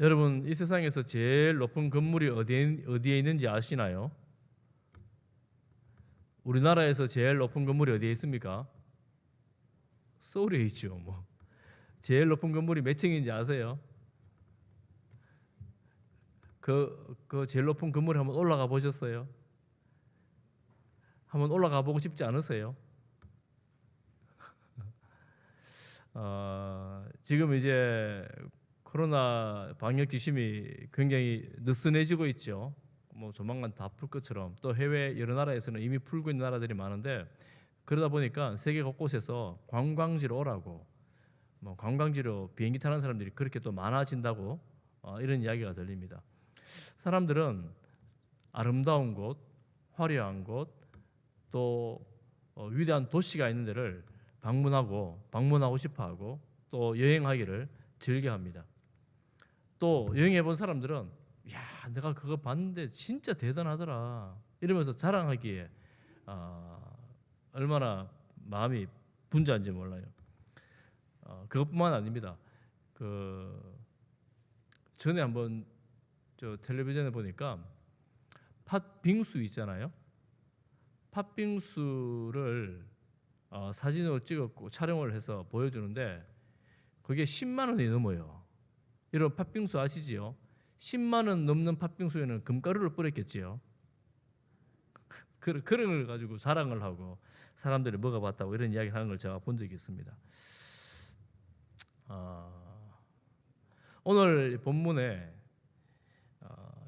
여러분, 이 세상에서 제일 높은 건물이 어디에 있는지 아시나요? 우리나라에서 제일 높은 건물이 어디에 있습니까? 서울에 있죠. 제일 높은 건물이 몇 층인지 아세요? 그 제일 높은 건물에 한번 올라가 보셨어요? 한번 올라가 보고 싶지 않으세요? 지금 이제 코로나 방역 지침이 굉장히 느슨해지고 있죠. 조만간 다 풀 것처럼. 또 해외 여러 나라에서는 이미 풀고 있는 나라들이 많은데, 그러다 보니까 세계 곳곳에서 관광지로 오라고, 관광지로 비행기 타는 사람들이 그렇게 또 많아진다고 이런 이야기가 들립니다. 사람들은 아름다운 곳, 화려한 곳, 또 위대한 도시가 있는 데를 방문하고 싶어하고, 또 여행하기를 즐겨합니다. 또 여행해 본 사람들은 야, 내가 그거 봤는데 진짜 대단하더라 이러면서 자랑하기에 얼마나 마음이 분주한지 몰라요. 그것뿐만 아닙니다. 전에 한번 저 텔레비전에 보니까 팥빙수 있잖아요. 팥빙수를 사진으로 찍었고 촬영을 해서 보여주는데 그게 10만 원이 넘어요. 이런 팥빙수 아시지요? 10만 원 넘는 팥빙수에는 금가루를 뿌렸겠지요. 그런 걸 가지고 자랑을 하고 사람들이 먹어봤다고 이런 이야기를 하는 걸 제가 본 적이 있습니다. 오늘 본문에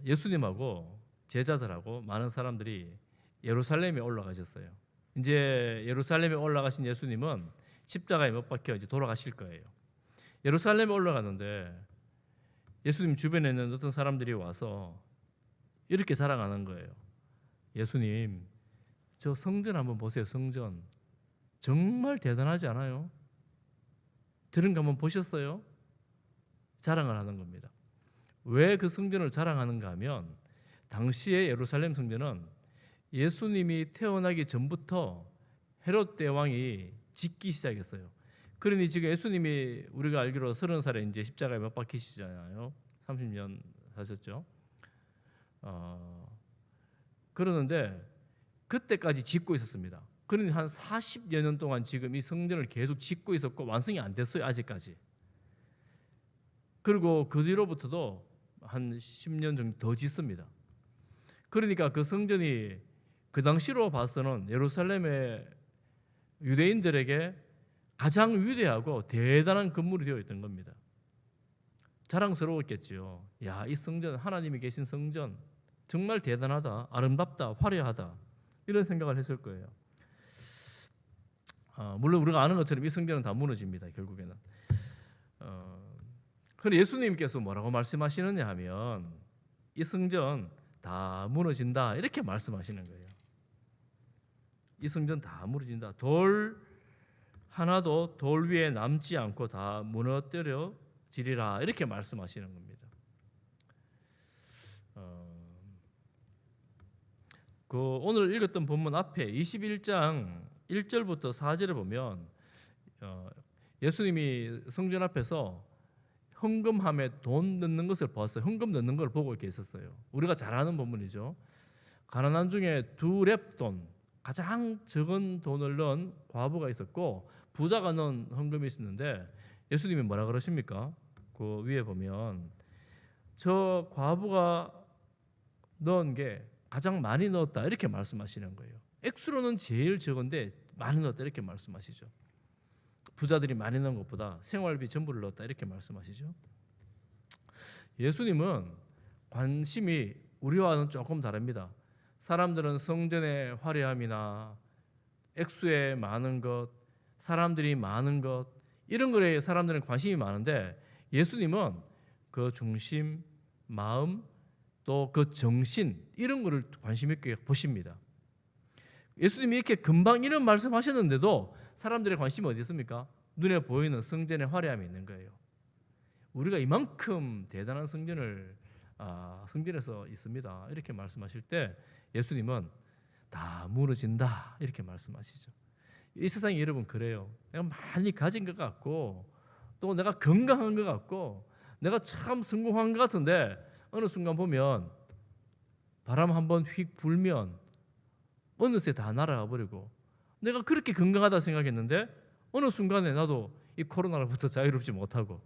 예수님하고 제자들하고 많은 사람들이 예루살렘에 올라가셨어요. 이제 예루살렘에 올라가신 예수님은 십자가에 못 박혀 이제 돌아가실 거예요. 예루살렘에 올라가는데 예수님 주변에 있는 어떤 사람들이 와서 이렇게 자랑하는 거예요. 예수님, 저 성전 한번 보세요. 성전 정말 대단하지 않아요? 들은 거 한번 보셨어요? 자랑을 하는 겁니다. 왜 그 성전을 자랑하는가 하면 당시의 예루살렘 성전은 예수님이 태어나기 전부터 헤롯 대왕이 짓기 시작했어요. 그러니 지금 예수님이 우리가 알기로 30살에 이제 십자가에 못 박히시잖아요. 30년 사셨죠. 그러는데 그때까지 짓고 있었습니다. 그러니 한 40여 년 동안 지금 이 성전을 계속 짓고 있었고 완성이 안 됐어요. 아직까지. 그리고 그 뒤로부터도 한 10년 정도 더 짓습니다. 그러니까 그 성전이 그 당시로 봐서는 예루살렘의 유대인들에게 가장 위대하고 대단한 건물이 되어 있던 겁니다. 자랑스러웠겠지요. 야, 이 성전, 하나님이 계신 성전 정말 대단하다, 아름답다, 화려하다 이런 생각을 했을 거예요. 물론 우리가 아는 것처럼 이 성전은 다 무너집니다. 결국에는. 그런데 예수님께서 뭐라고 말씀하시느냐 하면 이 성전 다 무너진다 이렇게 말씀하시는 거예요. 이 성전 다 무너진다. 돌 하나도 돌 위에 남지 않고 다 무너뜨려지리라 이렇게 말씀하시는 겁니다. 오늘 읽었던 본문 앞에 21장 1절부터 4절에 보면 예수님이 성전 앞에서 헌금함에 돈 넣는 것을 봤어요. 헌금 넣는 걸 보고 이렇게 있었어요. 우리가 잘 아는 본문이죠. 가난한 중에 2렙돈, 가장 적은 돈을 넣은 과부가 있었고 부자가 넣은 헌금이 있었는데 예수님이 뭐라 그러십니까? 그 위에 보면 저 과부가 넣은 게 가장 많이 넣었다 이렇게 말씀하시는 거예요. 액수로는 제일 적은데 많이 넣었다 이렇게 말씀하시죠. 부자들이 많이 넣은 것보다 생활비 전부를 넣었다 이렇게 말씀하시죠. 예수님은 관심이 우리와는 조금 다릅니다. 사람들은 성전의 화려함이나 액수의 많은 것, 사람들이 많은 것 이런 거에 사람들은 관심이 많은데 예수님은 그 중심, 마음 또 그 정신 이런 거를 관심 있게 보십니다. 예수님이 이렇게 금방 이런 말씀하셨는데도 사람들의 관심이 어디 있습니까? 눈에 보이는 성전의 화려함이 있는 거예요. 우리가 이만큼 대단한 성전에서 있습니다. 이렇게 말씀하실 때 예수님은 다 무너진다 이렇게 말씀하시죠. 이 세상이 여러분 그래요. 내가 많이 가진 것 같고 또 내가 건강한 것 같고 내가 참 성공한 것 같은데 어느 순간 보면 바람 한번 휙 불면 어느새 다 날아가 버리고, 내가 그렇게 건강하다 생각했는데 어느 순간에 나도 이 코로나로부터 자유롭지 못하고,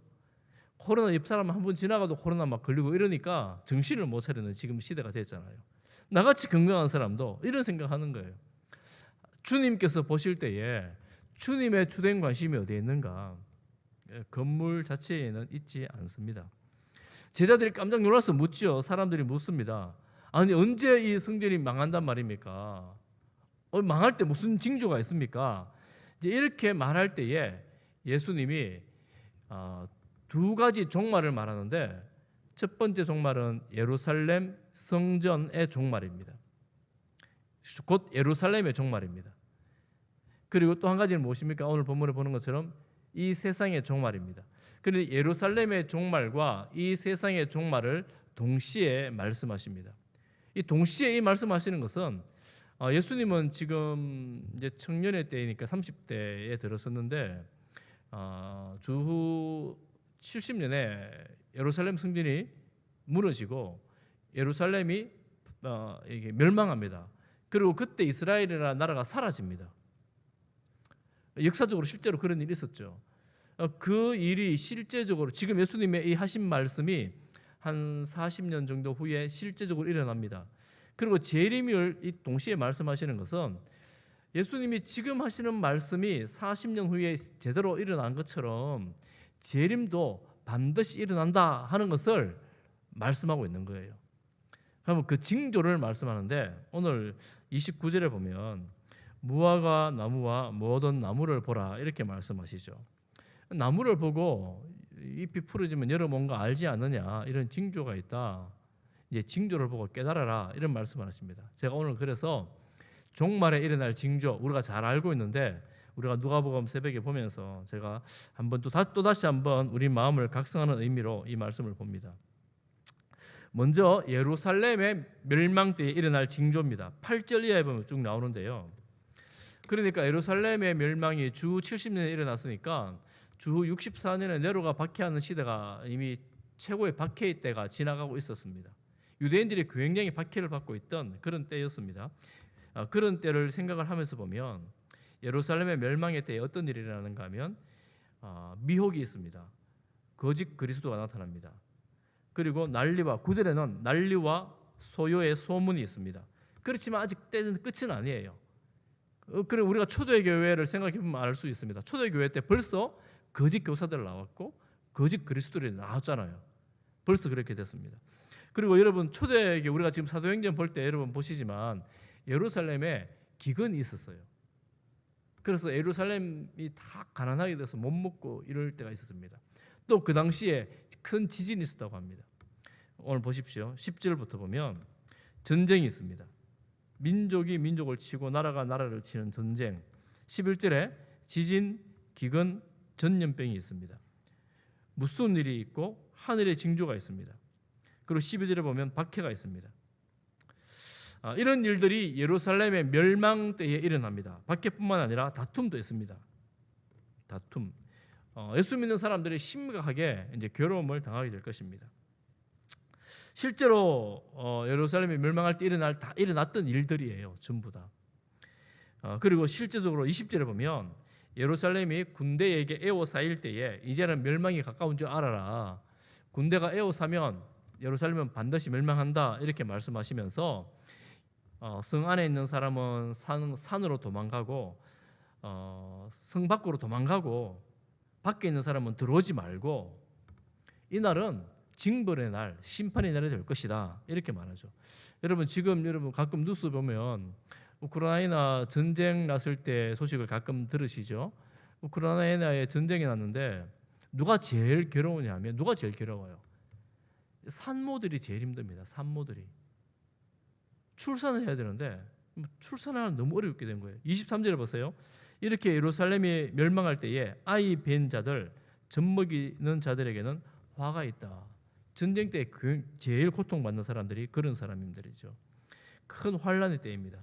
코로나 옆 사람 한 번 지나가도 코로나 막 걸리고 이러니까 정신을 못 차리는 지금 시대가 됐잖아요. 나같이 건강한 사람도 이런 생각하는 거예요. 주님께서 보실 때에 주님의 주된 관심이 어디에 있는가? 건물 자체에는 있지 않습니다. 제자들이 깜짝 놀라서 묻죠. 사람들이 묻습니다. 아니 언제 이 성전이 망한단 말입니까? 망할 때 무슨 징조가 있습니까? 이제 이렇게 말할 때에 예수님이 두 가지 종말을 말하는데, 첫 번째 종말은 예루살렘 성전의 종말입니다. 곧 예루살렘의 종말입니다. 그리고 또 한 가지는 무엇입니까? 오늘 본문에 보는 것처럼 이 세상의 종말입니다. 그런데 예루살렘의 종말과 이 세상의 종말을 동시에 말씀하십니다. 이 동시에 이 말씀하시는 것은 예수님은 지금 이제 청년의 때이니까 30대에 들어섰는데 주후 70년에 예루살렘 성전이 무너지고 예루살렘이 이게 멸망합니다. 그리고 그때 이스라엘이라는 나라가 사라집니다. 역사적으로 실제로 그런 일이 있었죠. 그 일이 실제적으로 지금 예수님의 이 하신 말씀이 한 40년 정도 후에 실제적으로 일어납니다. 그리고 재림을 이 동시에 말씀하시는 것은 예수님이 지금 하시는 말씀이 40년 후에 제대로 일어난 것처럼 재림도 반드시 일어난다 하는 것을 말씀하고 있는 거예요. 그러면 그 징조를 말씀하는데 오늘 29절에 보면 무화과 나무와 모든 나무를 보라 이렇게 말씀하시죠. 나무를 보고 잎이 풀어지면 여러 뭔가 알지 않느냐, 이런 징조가 있다. 이제 징조를 보고 깨달아라 이런 말씀을 하십니다. 제가 오늘 그래서 종말에 일어날 징조 우리가 잘 알고 있는데, 우리가 누가복음 새벽에 보면서 제가 한번 또다시 한번 우리 마음을 각성하는 의미로 이 말씀을 봅니다. 먼저 예루살렘의 멸망 때에 일어날 징조입니다. 8절 이하에 보면 쭉 나오는데요. 그러니까 예루살렘의 멸망이 주 70년에 일어났으니까 주 64년에 네로가 박해하는 시대가 이미 최고의 박해의 때가 지나가고 있었습니다. 유대인들이 굉장히 박해를 받고 있던 그런 때였습니다. 그런 때를 생각을 하면서 보면 예루살렘의 멸망의 때에 어떤 일이 일어나는가 하면 미혹이 있습니다. 거짓 그리스도가 나타납니다. 그리고 난리와, 9절에는 난리와 소요의 소문이 있습니다. 그렇지만 아직 때는 끝은 아니에요. 그래 우리가 초대교회를 생각해 보면 알 수 있습니다. 초대교회 때 벌써 거짓 교사들 나왔고 거짓 그리스도들이 나왔잖아요. 벌써 그렇게 됐습니다. 그리고 여러분 초대교회 우리가 지금 사도행전 볼 때 여러분 보시지만 예루살렘에 기근이 있었어요. 그래서 예루살렘이 다 가난하게 돼서 못 먹고 이럴 때가 있었습니다. 또 그 당시에 큰 지진이 있었다고 합니다. 오늘 보십시오. 10절부터 보면 전쟁이 있습니다. 민족이 민족을 치고 나라가 나라를 치는 전쟁. 11절에 지진, 기근, 전염병이 있습니다. 무슨 일이 있고 하늘의 징조가 있습니다. 그리고 12절에 보면 박해가 있습니다. 이런 일들이 예루살렘의 멸망 때에 일어납니다. 박해뿐만 아니라 다툼도 있습니다. 다툼. 예수 믿는 사람들이 심각하게 이제 괴로움을 당하게 될 것입니다. 실제로 예루살렘이 멸망할 때 일어났던 일들이에요. 전부 다. 그리고 실제적으로 20절에 보면 예루살렘이 군대에게 에워싸일 때에 이제는 멸망이 가까운 줄 알아라. 군대가 에워싸면 예루살렘은 반드시 멸망한다. 이렇게 말씀하시면서 성 안에 있는 사람은 산으로 도망가고 성 밖으로 도망가고 밖에 있는 사람은 들어오지 말고 이날은 징벌의 날, 심판의 날이 될 것이다. 이렇게 말하죠. 여러분 지금 여러분 가끔 뉴스 보면 우크라이나 전쟁 났을 때 소식을 가끔 들으시죠. 우크라이나에 전쟁이 났는데 누가 제일 괴로우냐면 누가 제일 괴로워요? 산모들이 제일 힘듭니다. 산모들이 출산을 해야 되는데 출산을 너무 어렵게 된 거예요. 23절에 보세요. 이렇게 예루살렘이 멸망할 때에 아이 뵌 자들, 젖먹이는 자들에게는 화가 있다. 전쟁 때 제일 고통받는 사람들이 그런 사람들이죠. 큰 환란의 때입니다.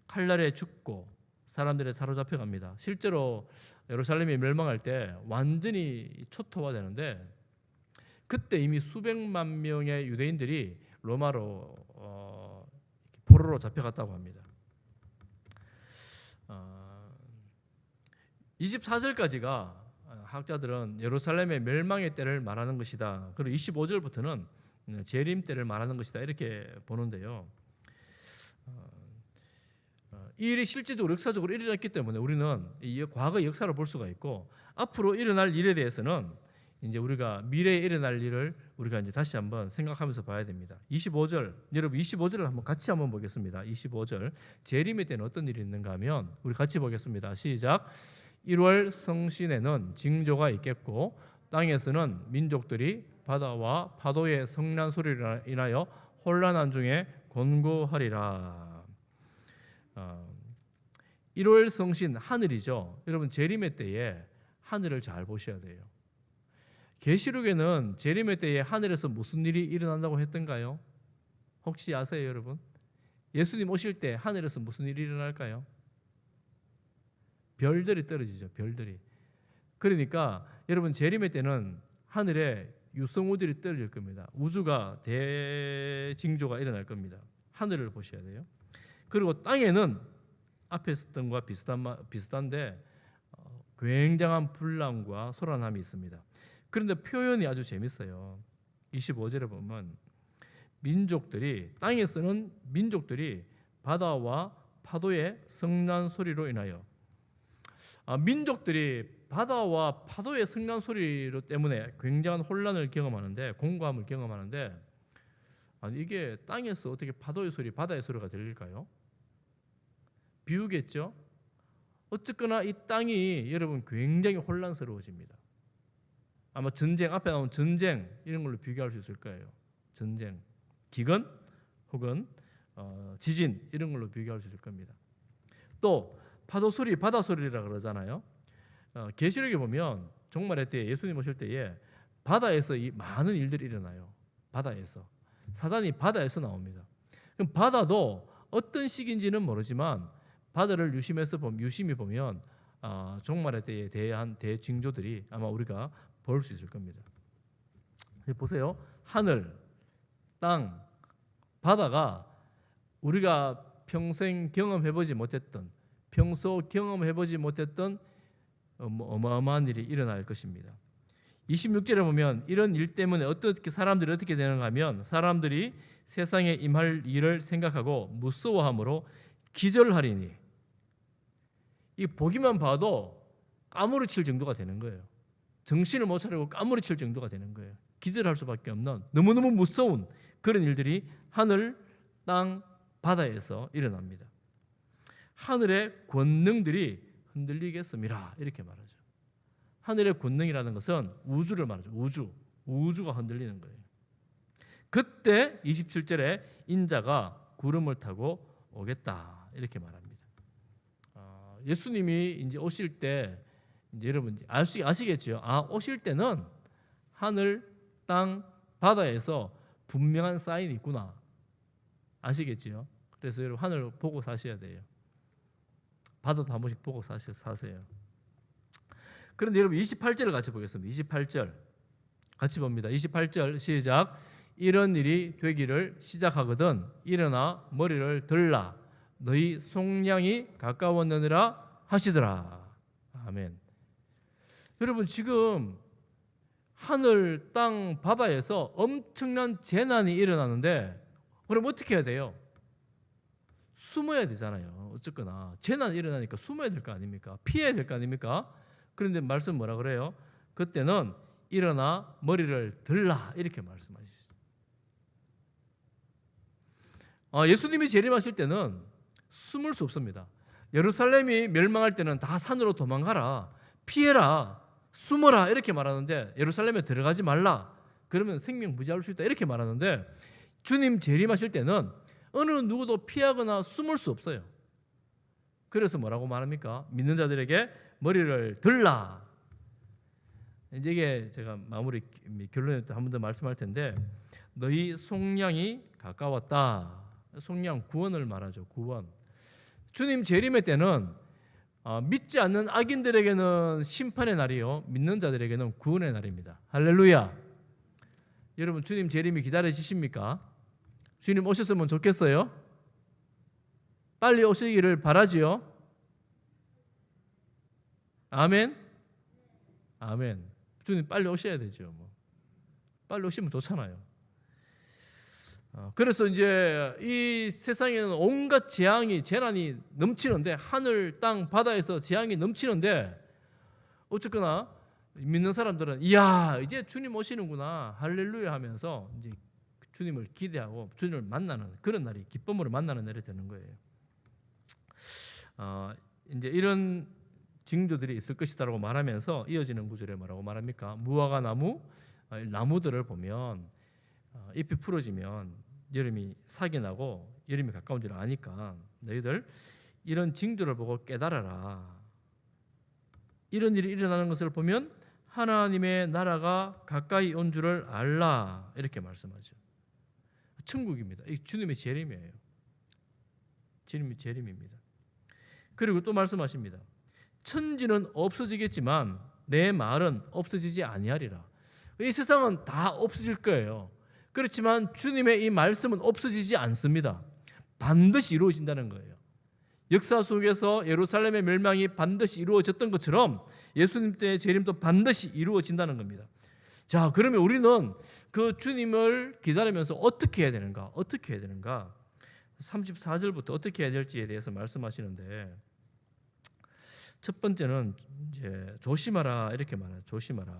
칼날에 죽고 사람들이 사로잡혀 갑니다. 실제로 예루살렘이 멸망할 때 완전히 초토화되는데 그때 이미 수백만 명의 유대인들이 로마로 포로로 잡혀갔다고 합니다. 24절까지가 학자들은 예루살렘의 멸망의 때를 말하는 것이다. 그리고 25절부터는 재림 때를 말하는 것이다. 이렇게 보는데요. 이 일이 실제적으로 역사적으로 일어났기 때문에 우리는 이 과거의 역사를 볼 수가 있고 앞으로 일어날 일에 대해서는 이제 우리가 미래에 일어날 일을 우리가 이제 다시 한번 생각하면서 봐야 됩니다. 25절, 여러분 25절을 한번 같이 한번 보겠습니다. 25절 재림의 때는 어떤 일이 있는가 하면 우리 같이 보겠습니다. 시작. 1월 성신에는 징조가 있겠고 땅에서는 민족들이 바다와 파도의 성난 소리를 인하여 혼란한 중에 곤고하리라. 1월 성신 하늘이죠. 여러분 재림의 때에 하늘을 잘 보셔야 돼요. 계시록에는 재림의 때에 하늘에서 무슨 일이 일어난다고 했던가요? 혹시 아세요, 여러분? 예수님 오실 때 하늘에서 무슨 일이 일어날까요? 별들이 떨어지죠. 별들이. 그러니까 여러분 재림의 때는 하늘에 유성우들이 떨어질 겁니다. 우주가 대징조가 일어날 겁니다. 하늘을 보셔야 돼요. 그리고 땅에는 앞에 있었던 것과 비슷한데 굉장한 분란과 소란함이 있습니다. 그런데 표현이 아주 재밌어요. 25절에 보면 땅에서는 민족들이 바다와 파도의 성난 소리로 인하여 민족들이 바다와 파도의 성난 소리로 때문에 굉장한 혼란을 경험하는데 공고함을 경험하는데 이게 땅에서 어떻게 파도의 소리, 바다의 소리가 들릴까요? 비유겠죠? 어쨌거나 이 땅이 여러분 굉장히 혼란스러워집니다. 아마 전쟁, 앞에 나온 전쟁 이런 걸로 비교할 수 있을 거예요. 전쟁, 기근 혹은 지진 이런 걸로 비교할 수 있을 겁니다. 또 파도 소리, 바다 소리라 그러잖아요. 계시록에 보면 종말의 때에 예수님 오실 때에 바다에서 이 많은 일들이 일어나요. 바다에서 사단이 바다에서 나옵니다. 그럼 바다도 어떤 시기인지는 모르지만 바다를 유심히 보면 종말의 때에 대한 대징조들이 아마 우리가 볼 수 있을 겁니다. 보세요. 하늘, 땅, 바다가 우리가 평생 경험해보지 못했던 평소 경험해보지 못했던 어마어마한 일이 일어날 것입니다. 26절에 보면 이런 일 때문에 사람들이 어떻게 되는가 하면 사람들이 세상에 임할 일을 생각하고 무서워함으로 기절하리니 이 보기만 봐도 까무러칠 정도가 되는 거예요. 정신을 못 차리고 까무러칠 정도가 되는 거예요. 기절할 수밖에 없는 너무너무 무서운 그런 일들이 하늘, 땅, 바다에서 일어납니다. 하늘의 권능들이 흔들리겠습니다. 이렇게 말하죠. 하늘의 권능이라는 것은 우주를 말하죠. 우주가 흔들리는 거예요. 그때 27절에 인자가 구름을 타고 오겠다. 이렇게 말합니다. 예수님이 이제 오실 때 이제 여러분 아시겠죠? 오실 때는 하늘, 땅, 바다에서 분명한 사인이 있구나. 아시겠죠? 그래서 여러분 하늘 보고 사셔야 돼요. 바다도 한 번씩 보고 사세요. 그런데 여러분 28절을 같이 보겠습니다. 28절 같이 봅니다. 28절 시작. 이런 일이 되기를 시작하거든 일어나 머리를 들라 너희 속량이 가까웠느니라 하시더라. 아멘. 여러분 지금 하늘, 땅, 바다에서 엄청난 재난이 일어나는데 그럼 어떻게 해야 돼요? 숨어야 되잖아요. 어쨌거나 재난이 일어나니까 숨어야 될 거 아닙니까? 피해야 될 거 아닙니까? 그런데 말씀 뭐라 그래요? 그때는 일어나 머리를 들라 이렇게 말씀하시죠. 예수님이 재림하실 때는 숨을 수 없습니다. 예루살렘이 멸망할 때는 다 산으로 도망가라, 피해라, 숨어라 이렇게 말하는데 예루살렘에 들어가지 말라. 그러면 생명 무지할 수 있다 이렇게 말하는데 주님 재림하실 때는 어느 누구도 피하거나 숨을 수 없어요. 그래서 뭐라고 말합니까? 믿는 자들에게 머리를 들라. 이제 이게 제가 마무리 결론에 한 번 더 말씀할 텐데 너희 속량이 가까웠다. 속량 구원을 말하죠. 구원. 주님 재림의 때는 믿지 않는 악인들에게는 심판의 날이요 믿는 자들에게는 구원의 날입니다. 할렐루야. 여러분 주님 재림이 기다려지십니까? 주님 오셨으면 좋겠어요? 빨리 오시기를 바라지요? 아멘? 아멘. 주님 빨리 오셔야 되죠. 뭐. 빨리 오시면 좋잖아요. 그래서 이제 이 세상에는 온갖 재앙이 재난이 넘치는데 하늘, 땅, 바다에서 재앙이 넘치는데 어쨌거나 믿는 사람들은 이야 이제 주님 오시는구나 할렐루야 하면서 이제 주님을 기대하고 주님을 만나는 그런 날이 기쁨으로 만나는 날이 되는 거예요. 이제 이런 징조들이 있을 것이다라고 말하면서 이어지는 구절에 뭐라고 말합니까? 무화과 나무들을 보면 잎이 풀어지면 여름이 사기 나고 여름이 가까운 줄 아니까 너희들 이런 징조를 보고 깨달아라. 이런 일이 일어나는 것을 보면 하나님의 나라가 가까이 온 줄을 알라. 이렇게 말씀하죠. 천국입니다. 이 주님의 재림이에요. 주님의 재림입니다. 그리고 또 말씀하십니다. 천지는 없어지겠지만 내 말은 없어지지 아니하리라. 이 세상은 다 없어질 거예요. 그렇지만 주님의 이 말씀은 없어지지 않습니다. 반드시 이루어진다는 거예요. 역사 속에서 예루살렘의 멸망이 반드시 이루어졌던 것처럼 예수님 때의 재림도 반드시 이루어진다는 겁니다. 자, 그러면 우리는 그 주님을 기다리면서 어떻게 해야 되는가? 어떻게 해야 되는가? 34절부터 어떻게 해야 될지에 대해서 말씀하시는데 첫 번째는 이제 조심하라 이렇게 말해요. 조심하라.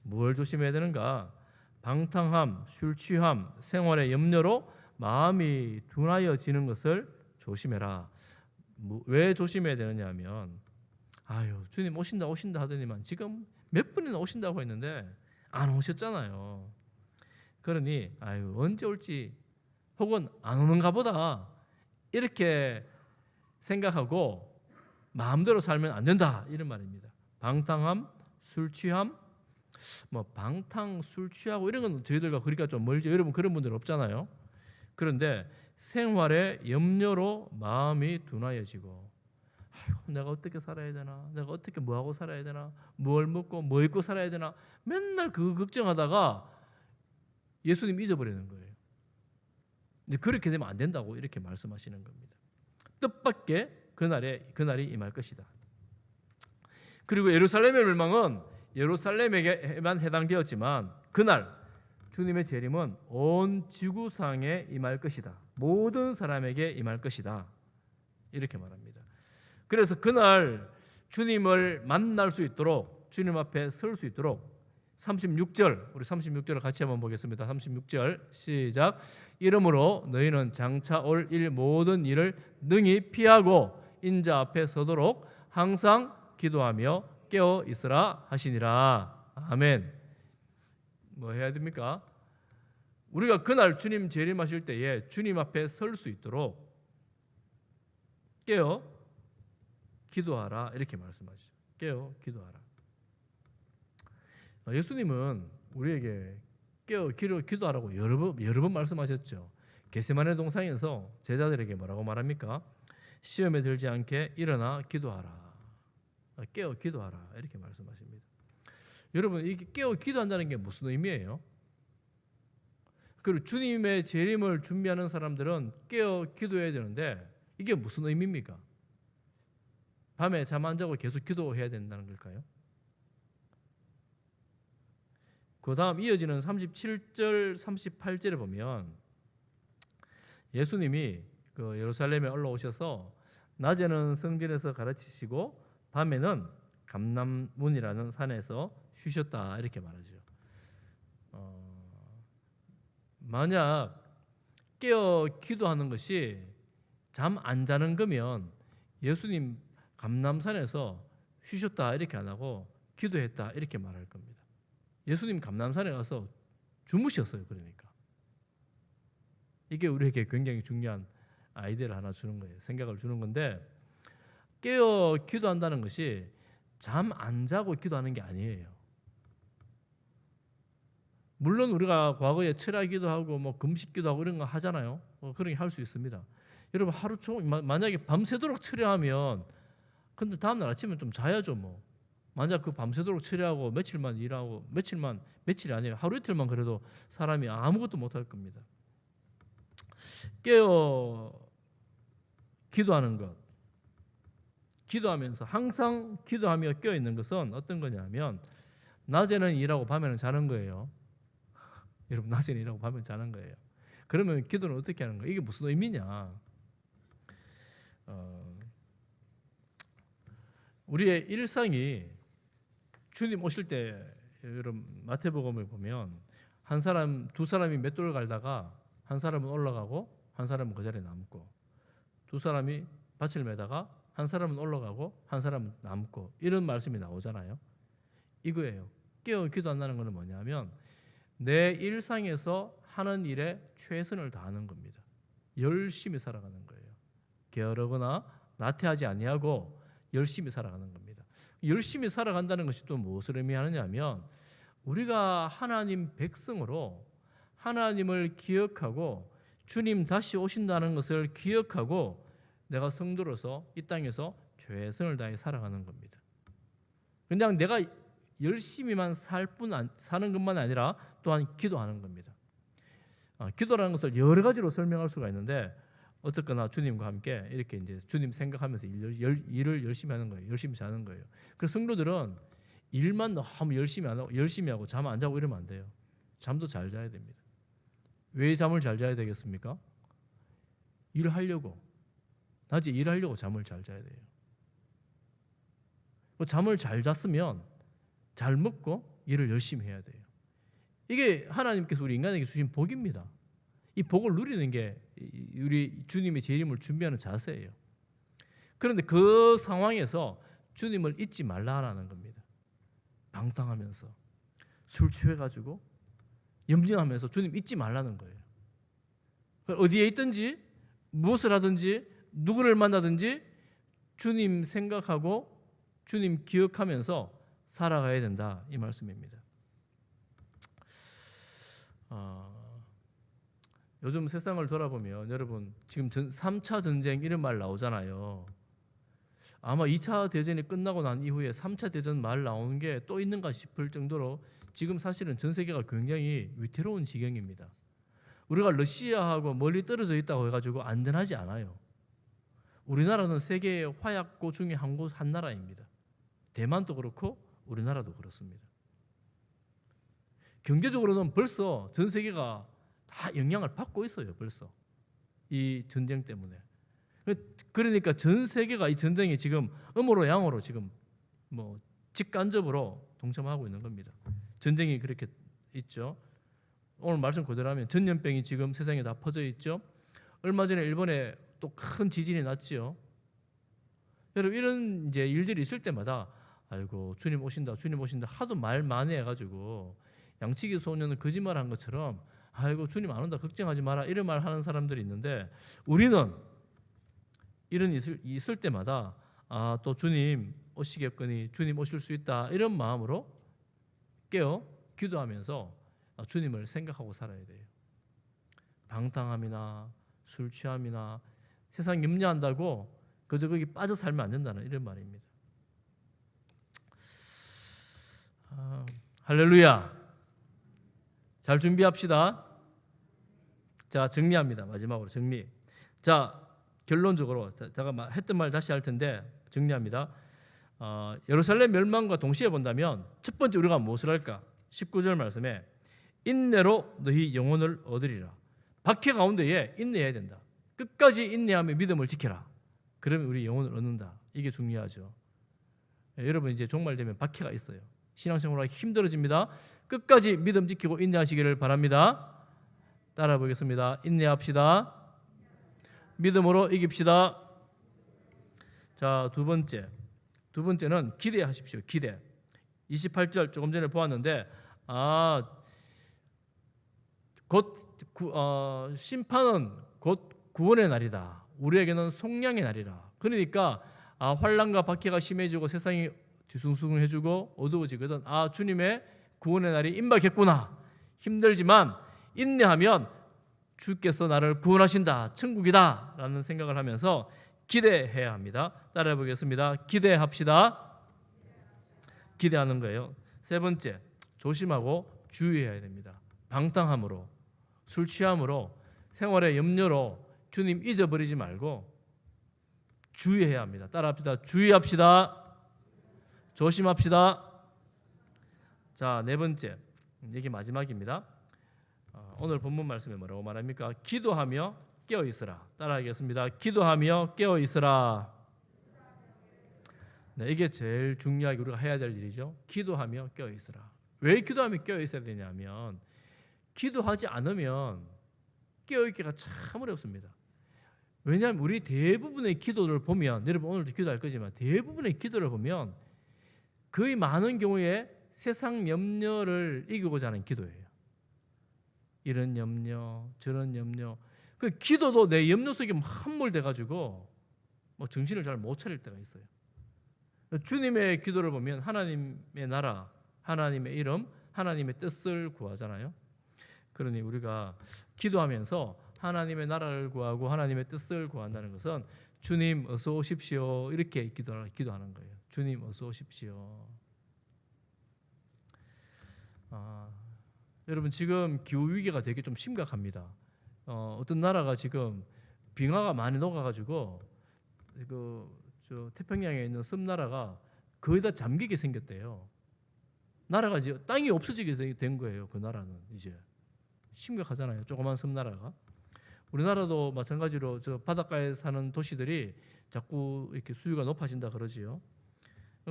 뭘 조심해야 되는가? 방탕함, 술 취함, 생활의 염려로 마음이 둔하여지는 것을 조심해라. 왜 조심해야 되느냐 하면 아유 주님 오신다 하더니만 지금 몇 번이나 오신다고 했는데 안 오셨잖아요. 그러니 아유 언제 올지 혹은 안 오는가 보다 이렇게 생각하고 마음대로 살면 안 된다 이런 말입니다. 방탕함, 술 취함, 뭐 방탕, 술 취하고 이런 건 저희들과 거리가 좀 멀죠. 여러분 그런 분들 없잖아요. 그런데 생활의 염려로 마음이 둔하여지고 아이고, 내가 어떻게 살아야 되나? 내가 어떻게 뭐하고 살아야 되나? 뭘 먹고 뭐 입고 살아야 되나? 맨날 그거 걱정하다가 예수님 잊어버리는 거예요. 근데 그렇게 되면 안 된다고 이렇게 말씀하시는 겁니다. 뜻밖의 그날이 임할 것이다. 그리고 예루살렘의 멸망은 예루살렘에게만 해당되었지만 그날 주님의 재림은 온 지구상에 임할 것이다. 모든 사람에게 임할 것이다. 이렇게 말합니다. 그래서 그날 주님을 만날 수 있도록 주님 앞에 설 수 있도록 36절 우리 36절을 같이 한번 보겠습니다. 36절 시작. 이러므로 너희는 장차 올 일 모든 일을 능히 피하고 인자 앞에 서도록 항상 기도하며 깨어 있으라 하시니라. 아멘. 뭐 해야 됩니까? 우리가 그날 주님 재림하실 때에 주님 앞에 설 수 있도록 깨어 기도하라 이렇게 말씀하시죠. 깨어 기도하라. 예수님은 우리에게 깨어 기도하라고 여러 번 말씀하셨죠. 겟세마네 동산에서 제자들에게 뭐라고 말합니까? 시험에 들지 않게 일어나 기도하라. 깨어 기도하라 이렇게 말씀하십니다. 여러분 이게 깨어 기도한다는 게 무슨 의미예요? 그리고 주님의 재림을 준비하는 사람들은 깨어 기도해야 되는데 이게 무슨 의미입니까? 밤에 잠 안 자고 계속 기도해야 된다는 걸까요? 그 다음 이어지는 37절 38절에 보면 예수님이 그 예루살렘에 올라오셔서 낮에는 성전에서 가르치시고 밤에는 감람문이라는 산에서 쉬셨다 이렇게 말하죠. 만약 깨어 기도하는 것이 잠 안 자는 거면 예수님 감람산에서 쉬셨다 이렇게 안 하고 기도했다 이렇게 말할 겁니다. 예수님 감람산에 가서 주무셨어요. 그러니까 이게 우리에게 굉장히 중요한 아이디어를 하나 주는 거예요. 생각을 주는 건데 깨어 기도한다는 것이 잠 안 자고 기도하는 게 아니에요. 물론 우리가 과거에 철야기도 하고 뭐 금식기도 하고 이런 거 하잖아요. 그런 게 할 수 있습니다. 여러분 하루 종일 만약에 밤새도록 철야하면 근데 다음날 아침에 좀 자야죠 뭐. 만약 그 밤새도록 처리하고 며칠만 일하고 며칠이 아니에요. 하루 이틀만 그래도 사람이 아무것도 못할 겁니다. 깨어 기도하는 것, 기도하면서 항상 기도하며 깨어 있는 것은 어떤 거냐면 낮에는 일하고 밤에는 자는 거예요. 여러분, 낮에는 일하고 밤에는 자는 거예요. 그러면 기도는 어떻게 하는 거예요? 이게 무슨 의미냐? 우리의 일상이 주님 오실 때, 여러분 마태복음을 보면 한 사람, 두 사람이 맷돌을 갈다가 한 사람은 올라가고 한 사람은 그 자리에 남고, 두 사람이 밭을 매다가 한 사람은 올라가고 한 사람은 남고, 이런 말씀이 나오잖아요. 이거예요. 깨어 기도한다는 것은 뭐냐면 내 일상에서 하는 일에 최선을 다하는 겁니다. 열심히 살아가는 거예요. 게으르거나 나태하지 아니하고 열심히 살아가는 겁니다. 열심히 살아간다는 것이 또 무엇을 의미하느냐 하면 우리가 하나님 백성으로 하나님을 기억하고 주님 다시 오신다는 것을 기억하고 내가 성도로서 이 땅에서 최선을 다해 살아가는 겁니다. 그냥 내가 열심히만 사는 것만 아니라 또한 기도하는 겁니다. 기도라는 것을 여러 가지로 설명할 수가 있는데 어쨌거나 주님과 함께 이렇게 이제 주님 생각하면서 일을 열심히 하는 거예요. 열심히 자는 거예요. 그래서 성도들은 일만 너무 열심히 하고 잠 안 자고 이러면 안 돼요. 잠도 잘 자야 됩니다. 왜 잠을 잘 자야 되겠습니까? 일하려고, 낮에 일하려고 잠을 잘 자야 돼요. 잠을 잘 잤으면 잘 먹고 일을 열심히 해야 돼요. 이게 하나님께서 우리 인간에게 주신 복입니다. 이 복을 누리는 게 우리 주님의 재림을 준비하는 자세예요. 그런데 그 상황에서 주님을 잊지 말라라는 겁니다. 방탕하면서 술 취해가지고 염려하면서 주님 잊지 말라는 거예요. 어디에 있든지 무엇을 하든지 누구를 만나든지 주님 생각하고 주님 기억하면서 살아가야 된다, 이 말씀입니다. 요즘 세상을 돌아보면 여러분 지금 3차 전쟁 이런 말 나오잖아요. 아마 2차 대전이 끝나고 난 이후에 3차 대전 말 나오는 게 또 있는가 싶을 정도로 지금 사실은 전 세계가 굉장히 위태로운 지경입니다. 우리가 러시아하고 멀리 떨어져 있다고 해가지고 안전하지 않아요. 우리나라는 세계의 화약고 중에 한 나라입니다. 대만도 그렇고 우리나라도 그렇습니다. 경제적으로는 벌써 전 세계가 다 영향을 받고 있어요. 벌써 이 전쟁 때문에. 그러니까 전 세계가 이 전쟁에 지금 음으로 양으로 지금 뭐 직간접으로 동참하고 있는 겁니다. 전쟁이 그렇게 있죠. 오늘 말씀 그대로하면 전염병이 지금 세상에 다 퍼져 있죠. 얼마 전에 일본에 또 큰 지진이 났지요. 여러분 이런 이제 일들이 있을 때마다 아이고 주님 오신다, 주님 오신다 하도 말 많이 해가지고 양치기 소년은 거짓말한 것처럼 아이고 주님 안 온다 걱정하지 마라 이런 말 하는 사람들이 있는데 우리는 이런 일이 있을 때마다 또 주님 오시겠거니 주님 오실 수 있다 이런 마음으로 깨어 기도하면서 주님을 생각하고 살아야 돼요. 방탕함이나 술 취함이나 세상 염려한다고 그저 거기 빠져 살면 안 된다는 이런 말입니다. 할렐루야. 잘 준비합시다. 자, 정리합니다. 마지막으로 정리. 자, 결론적으로 제가 했던 말 다시 할 텐데 정리합니다. 예루살렘 멸망과 동시에 본다면 첫 번째 우리가 무엇을 할까? 19절 말씀에 인내로 너희 영혼을 얻으리라. 박해 가운데에 인내해야 된다. 끝까지 인내하며 믿음을 지켜라. 그러면 우리 영혼을 얻는다. 이게 중요하죠. 여러분 이제 종말되면 박해가 있어요. 신앙생활하기 힘들어집니다. 끝까지 믿음 지키고 인내하시기를 바랍니다. 따라 보겠습니다. 인내합시다. 믿음으로 이깁시다. 자, 두 번째는 기대하십시오. 기대. 28절 조금 전에 보았는데 심판은 곧 구원의 날이다. 우리에게는 속량의 날이라. 그러니까 환난과 박해가 심해지고 세상이 뒤숭숭해지고 어두워지거든. 주님의 구원의 날이 임박했구나. 힘들지만 인내하면 주께서 나를 구원하신다. 천국이다. 라는 생각을 하면서 기대해야 합니다. 따라해 보겠습니다. 기대합시다. 기대하는 거예요. 세 번째, 조심하고 주의해야 됩니다. 방탕함으로, 술 취함으로, 생활의 염려로 주님 잊어버리지 말고 주의해야 합니다. 따라합시다. 주의합시다. 조심합시다. 자, 네 번째, 이게 마지막입니다. 오늘 본문 말씀에 뭐라고 말합니까? 기도하며 깨어 있으라. 따라하겠습니다. 기도하며 깨어 있으라. 네, 이게 제일 중요하게 우리가 해야 될 일이죠. 기도하며 깨어 있으라. 왜 기도하며 깨어 있어야 되냐면 기도하지 않으면 깨어 있기가 참 어렵습니다. 왜냐하면 우리 대부분의 기도를 보면, 여러분 오늘도 기도할 거지만 대부분의 기도를 보면 거의 많은 경우에 세상 염려를 이기고자 하는 기도예요. 이런 염려, 저런 염려. 그 기도도 내 염려 속에 함몰돼 가지고 뭐 정신을 잘 못 차릴 때가 있어요. 주님의 기도를 보면 하나님의 나라, 하나님의 이름, 하나님의 뜻을 구하잖아요. 그러니 우리가 기도하면서 하나님의 나라를 구하고 하나님의 뜻을 구한다는 것은 주님 어서 오십시오 이렇게 기도하는 거예요. 주님 어서 오십시오. 여러분 지금 기후 위기가 되게 좀 심각합니다. 어떤 나라가 지금 빙하가 많이 녹아가지고 저 태평양에 있는 섬 나라가 거의 다 잠기게 생겼대요. 나라가 이제 땅이 없어지게 된 거예요. 그 나라는 이제 심각하잖아요. 조그만 섬 나라가. 우리나라도 마찬가지로 저 바닷가에 사는 도시들이 자꾸 이렇게 수위가 높아진다 그러지요.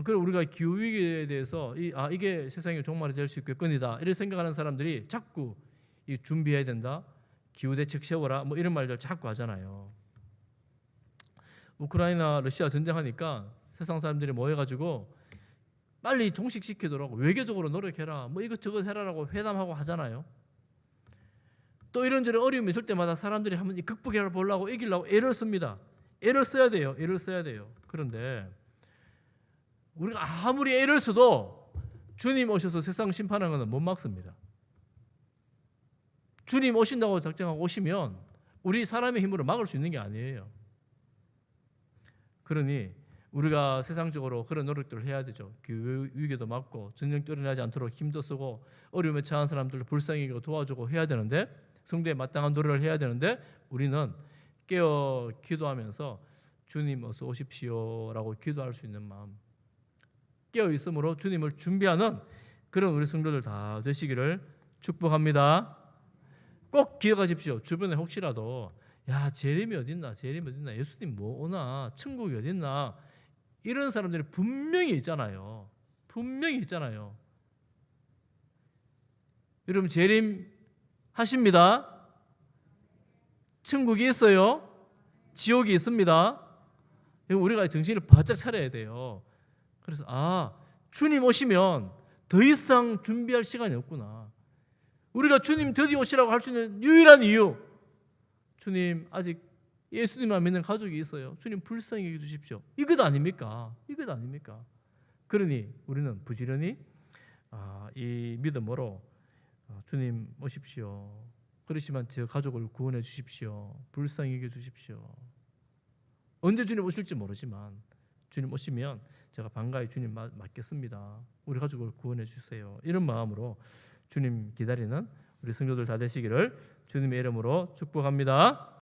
그리고 우리가 기후 위기에 대해서 이게 세상의 종말이 될 수 있겠거니다. 이렇게 생각하는 사람들이 자꾸 준비해야 된다. 기후 대책 세워라. 뭐 이런 말들 자꾸 하잖아요. 우크라이나 러시아 전쟁하니까 세상 사람들이 모여가지고 빨리 종식시키도록 외교적으로 노력해라. 뭐 이것저것 해라라고 회담하고 하잖아요. 또 이런저런 어려움이 있을 때마다 사람들이 한번 극복해 보려고 이기려고 애를 씁니다. 애를 써야 돼요. 애를 써야 돼요. 그런데 우리가 아무리 애를 써도 주님 오셔서 세상 심판하는 것은 못 막습니다. 주님 오신다고 작정하고 오시면 우리 사람의 힘으로 막을 수 있는 게 아니에요. 그러니 우리가 세상적으로 그런 노력들을 해야 되죠. 기후 위기도 막고 전쟁도 일어나지 않도록 힘도 쓰고 어려움에 처한 사람들을 불쌍히 도와주고 해야 되는데, 성도에 마땅한 노력을 해야 되는데 우리는 깨어 기도하면서 주님 어서 오십시오라고 기도할 수 있는 마음, 깨어 있음으로 주님을 준비하는 그런 우리 성도들 다 되시기를 축복합니다. 꼭 기억하십시오. 주변에 혹시라도 야 재림이 어딨나, 재림이 어딨나, 예수님 뭐 오나, 천국이 어딨나, 이런 사람들이 분명히 있잖아요. 분명히 있잖아요. 여러분 재림 하십니다. 천국이 있어요. 지옥이 있습니다. 우리가 정신을 바짝 차려야 돼요. 그래서 주님 오시면 더 이상 준비할 시간이 없구나. 우리가 주님 드디어 오시라고 할 수 있는 유일한 이유, 주님 아직 예수님만 믿는 가족이 있어요. 주님 불쌍히 여겨 주십시오. 이것 아닙니까? 이것 아닙니까? 그러니 우리는 부지런히 이 믿음으로 주님 오십시오. 그러시면 제 가족을 구원해 주십시오. 불쌍히 여겨 주십시오. 언제 주님 오실지 모르지만 주님 오시면 제가 반가이 주님 맡겠습니다. 우리 가족을 구원해 주세요. 이런 마음으로 주님 기다리는 우리 성도들 다 되시기를 주님의 이름으로 축복합니다.